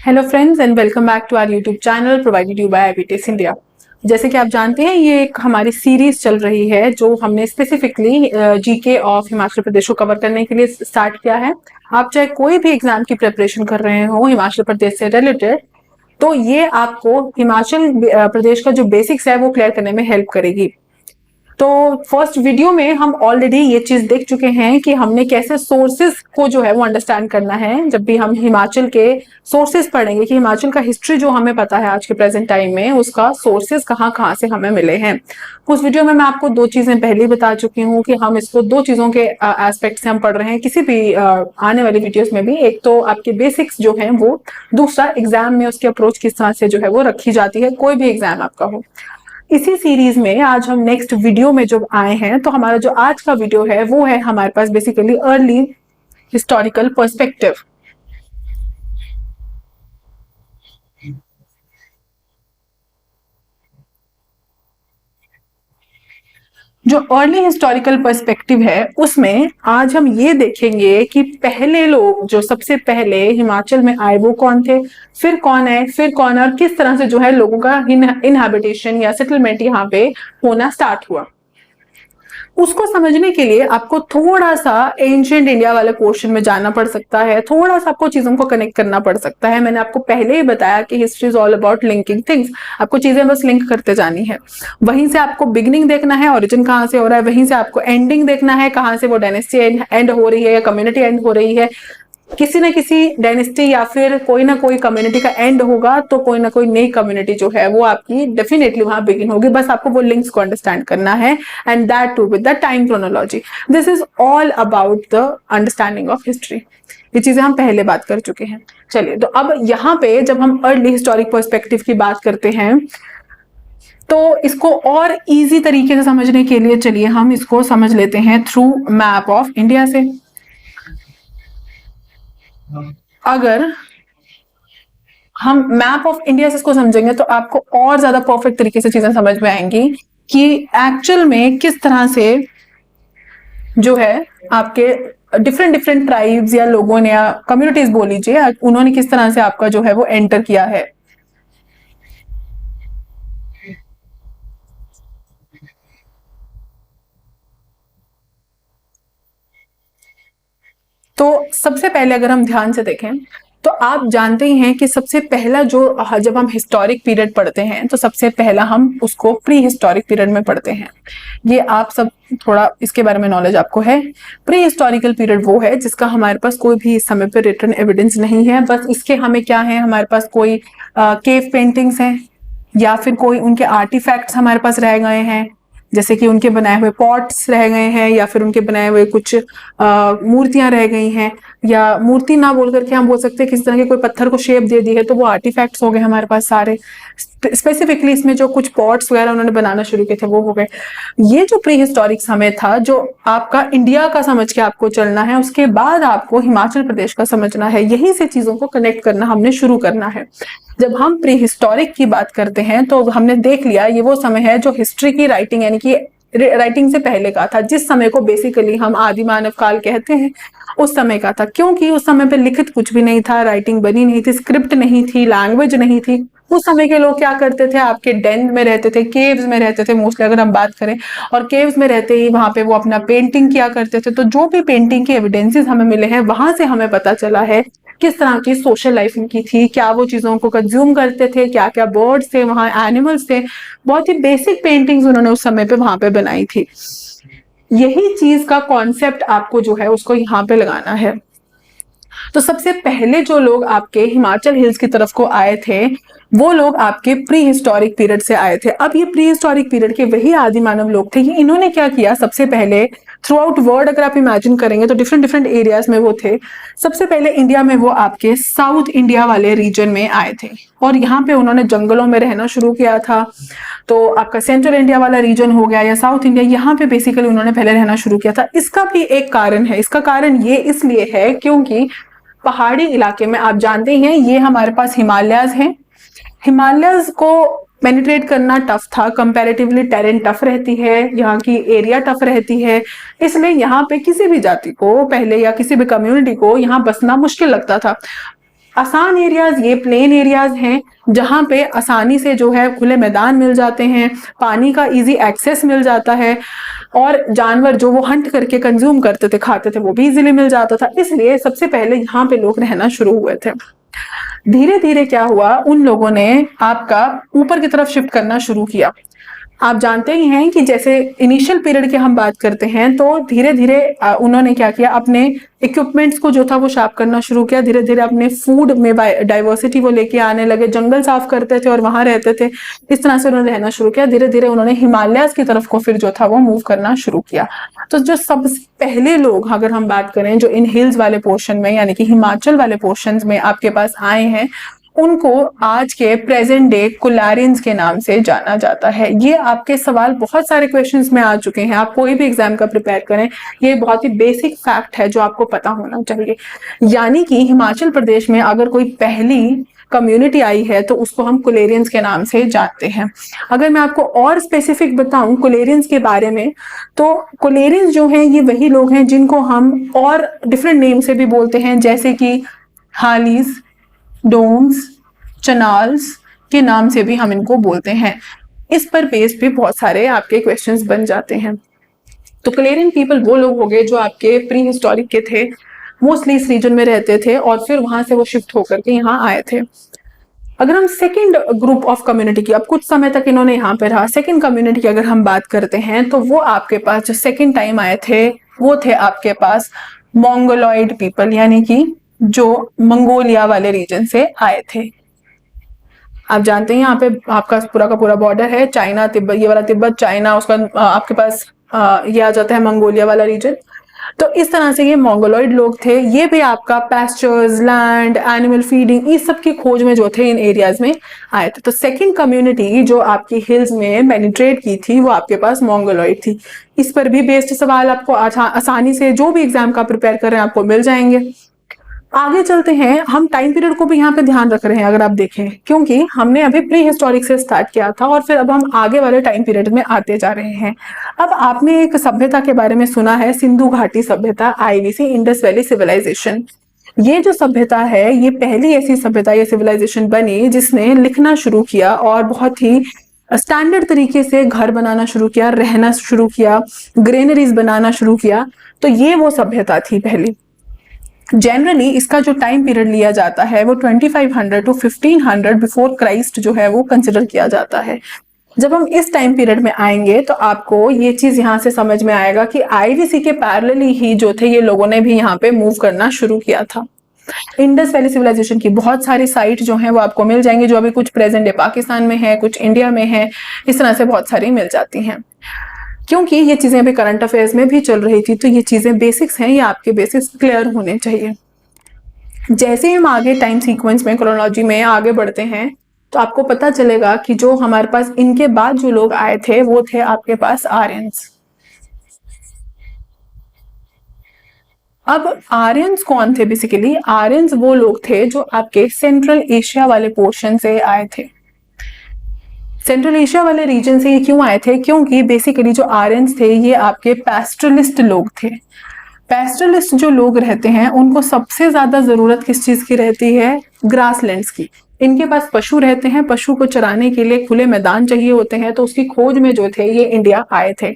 Hello friends and welcome back to our YouTube channel provided you by IBTS India. जैसे कि आप जानते हैं ये एक हमारी सीरीज चल रही है जो हमने specifically GK of Himachal Pradesh को कवर करने के लिए स्टार्ट किया है। आप चाहे कोई भी एग्जाम की प्रिपरेशन कर रहे हो हिमाचल प्रदेश से रिलेटेड, तो ये आपको हिमाचल प्रदेश का जो बेसिक्स है वो क्लियर करने में हेल्प करेगी। तो फर्स्ट वीडियो में हम ऑलरेडी ये चीज देख चुके हैं कि हमने कैसे सोर्सेस को जो है वो अंडरस्टैंड करना है। जब भी हम हिमाचल के सोर्सेस पढ़ेंगे कि हिमाचल का हिस्ट्री जो हमें पता है आज के प्रेजेंट टाइम में, उसका सोर्सेस कहाँ कहाँ से हमें मिले हैं। उस वीडियो में मैं आपको दो चीजें पहले ही बता चुकी हूँ कि हम इसको दो चीजों के एस्पेक्ट से हम पढ़ रहे हैं किसी भी आने वाली वीडियोस में भी। एक तो आपके बेसिक्स जो है वो, दूसरा एग्जाम में उसकी अप्रोच किस तरह से जो है वो रखी जाती है, कोई भी एग्जाम आपका हो। इसी सीरीज में आज हम नेक्स्ट वीडियो में जब आए हैं तो हमारा जो आज का वीडियो है वो है हमारे पास बेसिकली अर्ली हिस्टोरिकल पर्सपेक्टिव। जो अर्ली हिस्टोरिकल पर्सपेक्टिव है उसमें आज हम ये देखेंगे कि पहले लोग जो सबसे पहले हिमाचल में आए वो कौन थे, फिर कौन है, फिर कौन है, और किस तरह से जो है लोगों का इनहैबिटेशन या सेटलमेंट यहाँ पे होना स्टार्ट हुआ। उसको समझने के लिए आपको थोड़ा सा एंशिएंट इंडिया वाले पोर्शन में जाना पड़ सकता है, थोड़ा सा आपको चीजों को कनेक्ट करना पड़ सकता है। मैंने आपको पहले ही बताया कि history is all about linking things, आपको चीजें बस लिंक करते जानी है। वहीं से आपको बिगिनिंग देखना है, ओरिजिन कहाँ से हो रहा है, वहीं से आपको एंडिंग देखना है, कहाँ से वो डायनेस्टी एंड हो रही है या कम्युनिटी एंड हो रही है। किसी न किसी डायनेस्टी या फिर कोई ना कोई कम्युनिटी का एंड होगा तो कोई ना कोई नई कम्युनिटी जो है वो आपकी डेफिनेटली वहां बिगिन होगी। बस आपको वो लिंक्स को अंडरस्टैंड करना है, and that too with the time chronology. This is all about the understanding of history. ये चीजें हम पहले बात कर चुके हैं। चलिए, तो अब यहाँ पे जब हम अर्ली हिस्टोरिक पर्सपेक्टिव की बात करते हैं तो इसको और इजी तरीके से समझने के लिए चलिए हम इसको समझ लेते हैं थ्रू मैप ऑफ इंडिया से। अगर हम मैप ऑफ इंडिया से इसको समझेंगे तो आपको और ज्यादा परफेक्ट तरीके से चीजें समझ में आएंगी कि एक्चुअल में किस तरह से जो है आपके डिफरेंट डिफरेंट ट्राइब्स या लोगों ने या कम्युनिटीज बोल लीजिए, उन्होंने किस तरह से आपका जो है वो एंटर किया है। तो सबसे पहले अगर हम ध्यान से देखें तो आप जानते ही हैं कि सबसे पहला जो जब हम हिस्टोरिक पीरियड पढ़ते हैं तो सबसे पहला हम उसको प्री हिस्टोरिक पीरियड में पढ़ते हैं। ये आप सब थोड़ा इसके बारे में नॉलेज आपको है। प्री हिस्टोरिकल पीरियड वो है जिसका हमारे पास कोई भी इस समय पर रिटर्न एविडेंस नहीं है। बस इसके हमें क्या है, हमारे पास कोई केव पेंटिंग्स हैं या फिर कोई उनके आर्टिफैक्ट्स हमारे पास रह गए हैं, जैसे कि उनके बनाए हुए पॉट्स रह गए हैं या फिर उनके बनाए हुए कुछ मूर्तियां रह गई हैं, या मूर्ति ना बोल करके हम बोल सकते हैं किसी तरह के कोई पत्थर को शेप दे दी है तो वो आर्टिफैक्ट्स हो गए हमारे पास सारे। स्पेसिफिकली इसमें जो कुछ पॉट्स वगैरह उन्होंने बनाना शुरू किए थे वो हो गए। ये जो प्री हिस्टोरिक समय था जो आपका इंडिया का समझ के आपको चलना है, उसके बाद आपको हिमाचल प्रदेश का समझना है, यही से चीजों को कनेक्ट करना हमने शुरू करना है। जब हम प्री हिस्टोरिक की बात करते हैं तो हमने देख लिया ये वो समय है जो हिस्ट्री की राइटिंग यानी कि राइटिंग से पहले का था, जिस समय को बेसिकली हम आदि मानव काल कहते हैं, उस समय का था। क्योंकि उस समय पे लिखित कुछ भी नहीं था, राइटिंग बनी नहीं थी, स्क्रिप्ट नहीं थी, लैंग्वेज नहीं थी। उस समय के लोग क्या करते थे, आपके डेन में रहते थे, केव्स में रहते थे मोस्टली अगर हम बात करें, और केव्स में रहते ही वहां पे वो अपना पेंटिंग किया करते थे। तो जो भी पेंटिंग के एविडेंसेस हमें मिले हैं वहां से हमें पता चला है किस तरह की सोशल लाइफ इनकी थी, क्या वो चीजों को कंज्यूम करते थे, क्या क्या बर्ड्स थे वहां, एनिमल्स थे। बहुत ही बेसिक पेंटिंग्स उन्होंने उस समय पे वहां पे बनाई थी। यही चीज का कॉन्सेप्ट आपको जो है उसको यहाँ पे लगाना है। तो सबसे पहले जो लोग आपके हिमाचल हिल्स की तरफ को आए थे वो लोग आपके प्री हिस्टोरिक पीरियड से आए थे। अब ये प्री हिस्टोरिक पीरियड के वही आदि मानव लोग थे। इन्होंने क्या किया, सबसे पहले थ्रू आउट वर्ल्ड अगर आप इमेजिन करेंगे तो डिफरेंट डिफरेंट एरियाज में वो थे। सबसे पहले इंडिया में वो आपके साउथ इंडिया वाले रीजन में आए थे और यहाँ पे उन्होंने जंगलों में रहना शुरू किया था। तो आपका सेंट्रल इंडिया वाला रीजन हो गया या साउथ इंडिया, यहाँ पे बेसिकली उन्होंने पहले रहना शुरू किया था। इसका भी एक कारण है, इसका कारण ये इसलिए है क्योंकि पहाड़ी इलाके में आप जानते ही हैं ये हमारे पास हिमालयाज हैं। हिमालयस को पेनिट्रेट करना टफ था, कंपैरेटिवली टेरेन टफ रहती है, यहाँ की एरिया टफ रहती है, इसलिए यहाँ पे किसी भी जाति को पहले या किसी भी कम्युनिटी को यहाँ बसना मुश्किल लगता था। आसान एरियाज ये प्लेन एरियाज हैं जहां पे आसानी से जो है खुले मैदान मिल जाते हैं, पानी का इजी एक्सेस मिल जाता है, और जानवर जो वो हंट करके कंज्यूम करते थे, खाते थे, वो भी इजीली मिल जाता था। इसलिए सबसे पहले यहाँ पे लोग रहना शुरू हुए थे। धीरे धीरे क्या हुआ, उन लोगों ने आपका ऊपर की तरफ शिफ्ट करना शुरू किया। आप जानते ही हैं कि जैसे इनिशियल पीरियड की हम बात करते हैं तो धीरे धीरे उन्होंने क्या किया, अपने इक्विपमेंट्स को जो था वो शार्प करना शुरू किया। धीरे धीरे अपने फूड में डाइवर्सिटी वो लेके आने लगे, जंगल साफ करते थे और वहां रहते थे। इस तरह से उन्होंने रहना शुरू किया। धीरे धीरे उन्होंने हिमालयाज की तरफ को फिर जो था वो मूव करना शुरू किया। तो जो सबसे पहले लोग, अगर हम बात करें, जो इन हिल्स वाले पोर्शन में यानी कि हिमाचल वाले पोर्शन में आपके पास आए हैं, उनको आज के प्रेजेंट डे कुलारियंस के नाम से जाना जाता है। ये आपके सवाल बहुत सारे क्वेश्चंस में आ चुके हैं। आप कोई भी एग्जाम का प्रिपेयर करें, ये बहुत ही बेसिक फैक्ट है जो आपको पता होना चाहिए। यानी कि हिमाचल प्रदेश में अगर कोई पहली कम्युनिटी आई है तो उसको हम कुलेरियंस के नाम से जानते हैं। अगर मैं आपको और स्पेसिफिक बताऊं कुलेरियंस के बारे में, तो कुलेरियंस जो हैं ये वही लोग हैं जिनको हम और डिफरेंट नेम से भी बोलते हैं, जैसे कि हालीज, डोम्स, चनाल्स के नाम से भी हम इनको बोलते हैं। इस पर बेस्ड भी बहुत सारे आपके क्वेश्चंस बन जाते हैं। तो कुलेरियन पीपल वो लोग हो गए जो आपके प्री हिस्टोरिक के थे, मोस्टली इस रीजन में रहते थे और फिर वहां से वो शिफ्ट होकर के यहाँ आए थे। अगर हम सेकंड ग्रुप ऑफ कम्युनिटी की, अब कुछ समय तक इन्होंने यहाँ पे रहा, सेकंड कम्युनिटी की अगर हम बात करते हैं तो वो आपके पास जो सेकंड टाइम आए थे वो थे आपके पास मंगोलॉइड पीपल, यानी कि जो मंगोलिया वाले रीजन से आए थे। आप जानते हैं यहाँ पे आपका पूरा का पूरा बॉर्डर है, चाइना तिब्बत, ये वाला तिब्बत चाइना, उसका आपके पास ये आ जाता है मंगोलिया वाला रीजन। तो इस तरह से ये मंगोलॉइड लोग थे। ये भी आपका पैस्चर्स, लैंड, एनिमल फीडिंग, इस सब की खोज में जो थे इन एरियाज में आए थे। तो सेकंड कम्युनिटी जो आपकी हिल्स में पेनिट्रेट की थी वो आपके पास मंगोलॉइड थी। इस पर भी बेस्ड सवाल आपको आसानी से जो भी एग्जाम का प्रिपेयर कर रहे हैं आपको मिल जाएंगे। आगे चलते हैं, हम टाइम पीरियड को भी यहाँ पे ध्यान रख रहे हैं अगर आप देखें, क्योंकि हमने अभी प्री हिस्टोरिक से स्टार्ट किया था और फिर अब हम आगे वाले टाइम पीरियड में आते जा रहे हैं। अब आपने एक सभ्यता के बारे में सुना है, सिंधु घाटी सभ्यता, आईवीसी, इंडस वैली सिविलाइजेशन। ये जो सभ्यता है ये पहली ऐसी सभ्यता, ये सिविलाइजेशन बनी जिसने लिखना शुरू किया और बहुत ही स्टैंडर्ड तरीके से घर बनाना शुरू किया, रहना शुरू किया, ग्रेनरीज बनाना शुरू किया। तो ये वो सभ्यता थी पहली। जनरली इसका जो टाइम पीरियड लिया जाता है वो 2500 टू 1500 बिफोर क्राइस्ट जो है वो कंसिडर किया जाता है। जब हम इस टाइम पीरियड में आएंगे तो आपको ये चीज यहाँ से समझ में आएगा कि आईवीसी के पैरेलली ही जो थे ये लोगों ने भी यहाँ पे मूव करना शुरू किया था। इंडस वैली सिविलाइजेशन की बहुत सारी साइट जो है वो आपको मिल जाएंगी, जो अभी कुछ प्रेजेंट डे पाकिस्तान में है, कुछ इंडिया में है, इस तरह से बहुत सारी मिल जाती हैं। क्योंकि ये चीजें अभी करंट अफेयर्स में भी चल रही थी तो ये चीजें बेसिक्स हैं, ये आपके बेसिक्स क्लियर होने चाहिए। जैसे हम आगे टाइम सीक्वेंस में, क्रोनोलॉजी में आगे बढ़ते हैं तो आपको पता चलेगा कि जो हमारे पास इनके बाद जो लोग आए थे वो थे आपके पास आर्यंस। अब आर्यंस कौन थे? बेसिकली आर्यंस वो लोग थे जो आपके सेंट्रल एशिया वाले पोर्शन से आए थे। सेंट्रल एशिया वाले रीजन से ये क्यों आए थे? क्योंकि बेसिकली जो आर्यंस थे ये आपके पैस्टरलिस्ट लोग थे। पैस्टरलिस्ट जो लोग रहते हैं उनको सबसे ज्यादा जरूरत किस चीज की रहती है? ग्रासलैंड्स की। इनके पास पशु रहते हैं, पशु को चराने के लिए खुले मैदान चाहिए होते हैं, तो उसकी खोज में जो थे ये इंडिया आए थे।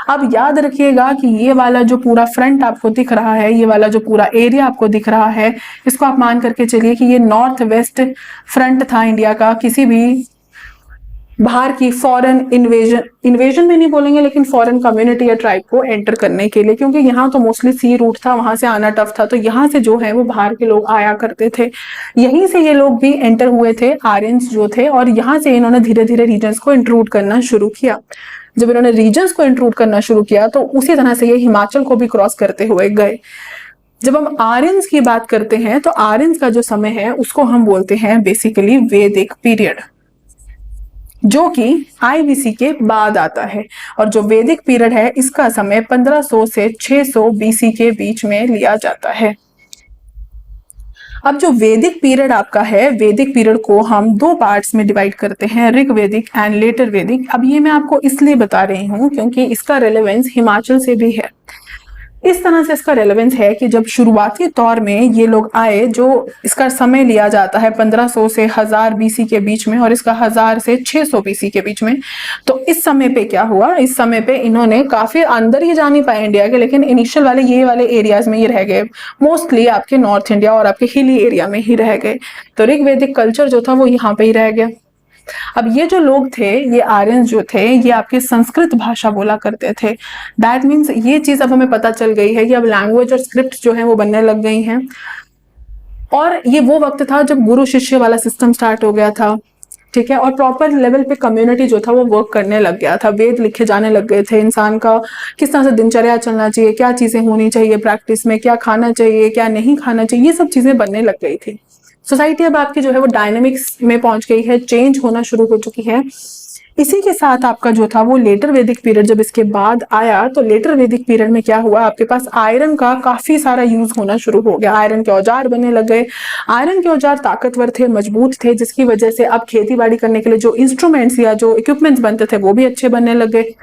अब याद रखिएगा कि ये वाला जो पूरा फ्रंट आपको दिख रहा है, ये वाला जो पूरा एरिया आपको दिख रहा है, इसको आप मान करके चलिए कि ये नॉर्थ वेस्ट फ्रंट था इंडिया का। किसी भी बाहर की फॉरेन इन्वेजन में नहीं बोलेंगे, लेकिन फॉरेन कम्युनिटी या ट्राइब को एंटर करने के लिए, क्योंकि यहाँ तो मोस्टली सी रूट था, वहां से आना टफ था, तो यहाँ से जो है वो बाहर के लोग आया करते थे। यहीं से ये लोग भी एंटर हुए थे, आर्यंस जो थे, और यहाँ से इन्होंने धीरे धीरे रीजन्स को इंक्लूड करना शुरू किया। जब इन्होंने रीजन्स को इंक्लूड करना शुरू किया तो उसी तरह से ये हिमाचल को भी क्रॉस करते हुए गए। जब हम आर्यंस की बात करते हैं तो आर्यंस का जो समय है उसको हम बोलते हैं बेसिकली वैदिक पीरियड, जो कि आईवीसी के बाद आता है। और जो वैदिक पीरियड है इसका समय 1500 से 600 बीसी के बीच में लिया जाता है। अब जो वैदिक पीरियड आपका है, वैदिक पीरियड को हम दो पार्ट्स में डिवाइड करते हैं, ऋग वैदिक एंड लेटर वैदिक। अब ये मैं आपको इसलिए बता रही हूँ क्योंकि इसका रेलेवेंस हिमाचल से भी है। इस तरह से इसका रेलेवेंस है कि जब शुरुआती दौर में ये लोग आए, जो इसका समय लिया जाता है 1500 से 1000 बीसी के बीच में, और इसका 1000 से 600 बीसी के बीच में, तो इस समय पे क्या हुआ, इस समय पे इन्होंने काफी अंदर ही जा नहीं पाए इंडिया के, लेकिन इनिशियल वाले ये वाले एरियाज में ही रह गए, मोस्टली आपके नॉर्थ इंडिया और आपके हिली एरिया में ही रह गए। तो ऋग्वैदिक कल्चर जो था वो यहाँ पे ही रह गया। अब ये जो लोग थे, ये आर्यन जो थे, ये आपके संस्कृत भाषा बोला करते थे। दैट मीन्स ये चीज अब हमें पता चल गई है कि अब लैंग्वेज और स्क्रिप्ट जो है वो बनने लग गई हैं। और ये वो वक्त था जब गुरु शिष्य वाला सिस्टम स्टार्ट हो गया था, ठीक है, और प्रॉपर लेवल पे कम्युनिटी जो था वो वर्क करने लग गया था, वेद लिखे जाने लग गए थे, इंसान का किस तरह से दिनचर्या चलना चाहिए, क्या चीजें होनी चाहिए प्रैक्टिस में, क्या खाना चाहिए, क्या नहीं खाना चाहिए, ये सब चीजें बनने लग गई थी। सोसाइटी अब आपकी जो है वो डायनेमिक्स में पहुंच गई है, चेंज होना शुरू हो चुकी है। इसी के साथ आपका जो था वो लेटर वैदिक पीरियड जब इसके बाद आया, तो लेटर वैदिक पीरियड में क्या हुआ, आपके पास आयरन का काफी सारा यूज होना शुरू हो गया, आयरन के औजार बनने लग गए। आयरन के औजार ताकतवर थे, मजबूत थे, जिसकी वजह से अब खेती बाड़ी करने के लिए जो इंस्ट्रूमेंट्स या जो इक्विपमेंट्स बनते थे वो भी अच्छे बनने लग गए।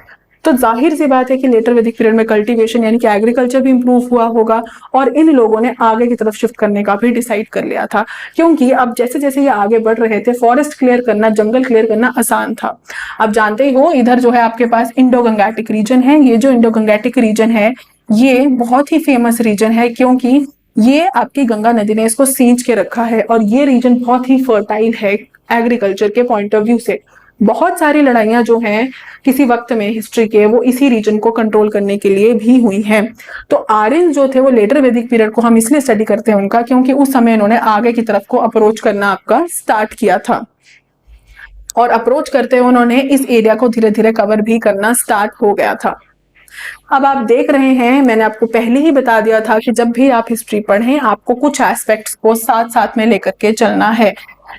तो जाहिर सी बात है कि लेटर वैदिक पीरियड में कल्टीवेशन यानी कि एग्रीकल्चर भी इंप्रूव हुआ होगा, और इन लोगों ने आगे की तरफ शिफ्ट करने का भी डिसाइड कर लिया था, क्योंकि अब जैसे जैसे ये आगे बढ़ रहे थे, फॉरेस्ट क्लियर करना, जंगल क्लियर करना आसान था। अब जानते ही हो, इधर जो है आपके पास इंडो गंगेटिक रीजन है। ये जो इंडो गंगेटिक रीजन है ये बहुत ही फेमस रीजन है, क्योंकि ये आपकी गंगा नदी ने इसको सींच के रखा है, और ये रीजन बहुत ही फर्टाइल है एग्रीकल्चर के पॉइंट ऑफ व्यू से। बहुत सारी लड़ाइयां जो हैं किसी वक्त में हिस्ट्री के, वो इसी रीजन को कंट्रोल करने के लिए भी हुई हैं। तो आर्यन जो थे वो लेटर वैदिक पीरियड को हम इसलिए स्टडी करते हैं उनका, क्योंकि उस समय इन्होंने आगे की तरफ को अप्रोच करना आपका स्टार्ट किया था, और अप्रोच करते हुए उन्होंने इस एरिया को धीरे धीरे कवर भी करना स्टार्ट हो गया था। अब आप देख रहे हैं, मैंने आपको पहले ही बता दिया था कि जब भी आप हिस्ट्री पढ़ें आपको कुछ एस्पेक्ट्स को साथ साथ में लेकर के चलना है।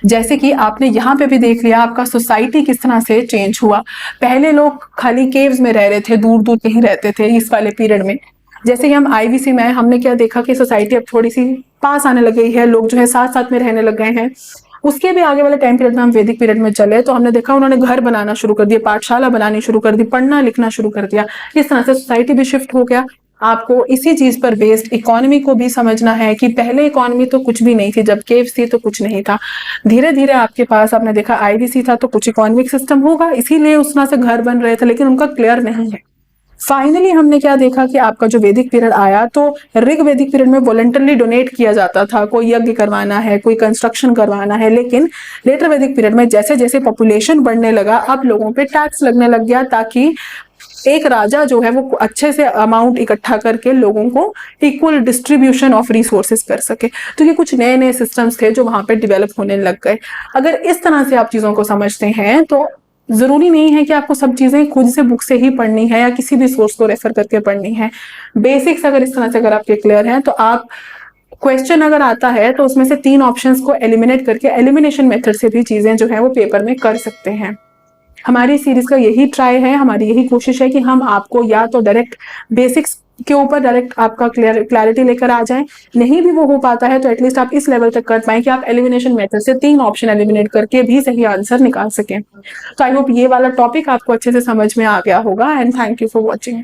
जैसे कि आपने यहाँ पे भी देख लिया आपका सोसाइटी किस तरह से चेंज हुआ। पहले लोग खाली केव्स में रह रहे थे, दूर दूर कहीं रहते थे इस वाले पीरियड में। जैसे कि हम आईवीसी में हमने क्या देखा कि सोसाइटी अब थोड़ी सी पास आने लग गई है, लोग जो है साथ साथ में रहने लग गए हैं। उसके भी आगे वाले टाइम पीरियड में हम वैदिक पीरियड में चले तो हमने देखा उन्होंने घर बनाना शुरू कर दिया, पाठशाला बनानी शुरू कर दी, पढ़ना लिखना शुरू कर दिया। इस तरह से सोसाइटी भी शिफ्ट हो गया। आपको इसी चीज पर बेस्ड इकोनॉमी को भी समझना है कि पहले इकोनॉमी तो कुछ भी नहीं थी, जब केव्स थी तो कुछ नहीं था। धीरे धीरे आपके पास आपने देखा आईवीसी था तो कुछ इकोनॉमिक सिस्टम होगा, इसीलिए उस तरह से घर बन रहे थे, लेकिन उनका क्लियर नहीं है। फाइनली हमने क्या देखा कि आपका जो वैदिक पीरियड आया तो ऋग वैदिक पीरियड में वॉलंटरली डोनेट किया जाता था, कोई यज्ञ करवाना है, कोई कंस्ट्रक्शन करवाना है। लेकिन लेटर वैदिक पीरियड में जैसे जैसे पॉपुलेशन बढ़ने लगा अब लोगों पे टैक्स लगने लग गया, ताकि एक राजा जो है वो अच्छे से अमाउंट इकट्ठा करके लोगों को इक्वल डिस्ट्रीब्यूशन ऑफ रिसोर्सेज कर सके। तो ये कुछ नए नए सिस्टम्स थे जो वहां पे डेवलप होने लग गए। अगर इस तरह से आप चीजों को समझते हैं तो जरूरी नहीं है कि आपको सब चीजें खुद से बुक से ही पढ़नी है या किसी भी सोर्स को रेफर करके पढ़नी है। बेसिक्स अगर इस तरह से अगर आपके क्लियर हैं तो आप क्वेश्चन अगर आता है तो उसमें से 3 ऑप्शंस को एलिमिनेट करके एलिमिनेशन मेथड से भी चीजें जो है वो पेपर में कर सकते हैं। हमारी सीरीज का यही ट्राई है, हमारी यही कोशिश है कि हम आपको या तो डायरेक्ट बेसिक्स के ऊपर डायरेक्ट आपका क्लैरिटी लेकर आ जाएं, नहीं भी वो हो पाता है तो एटलीस्ट आप इस लेवल तक कर पाए कि आप एलिमिनेशन मेथड से 3 ऑप्शन एलिमिनेट करके भी सही आंसर निकाल सकें। तो आई होप ये वाला टॉपिक आपको अच्छे से समझ में आ गया होगा, and thank you for watching.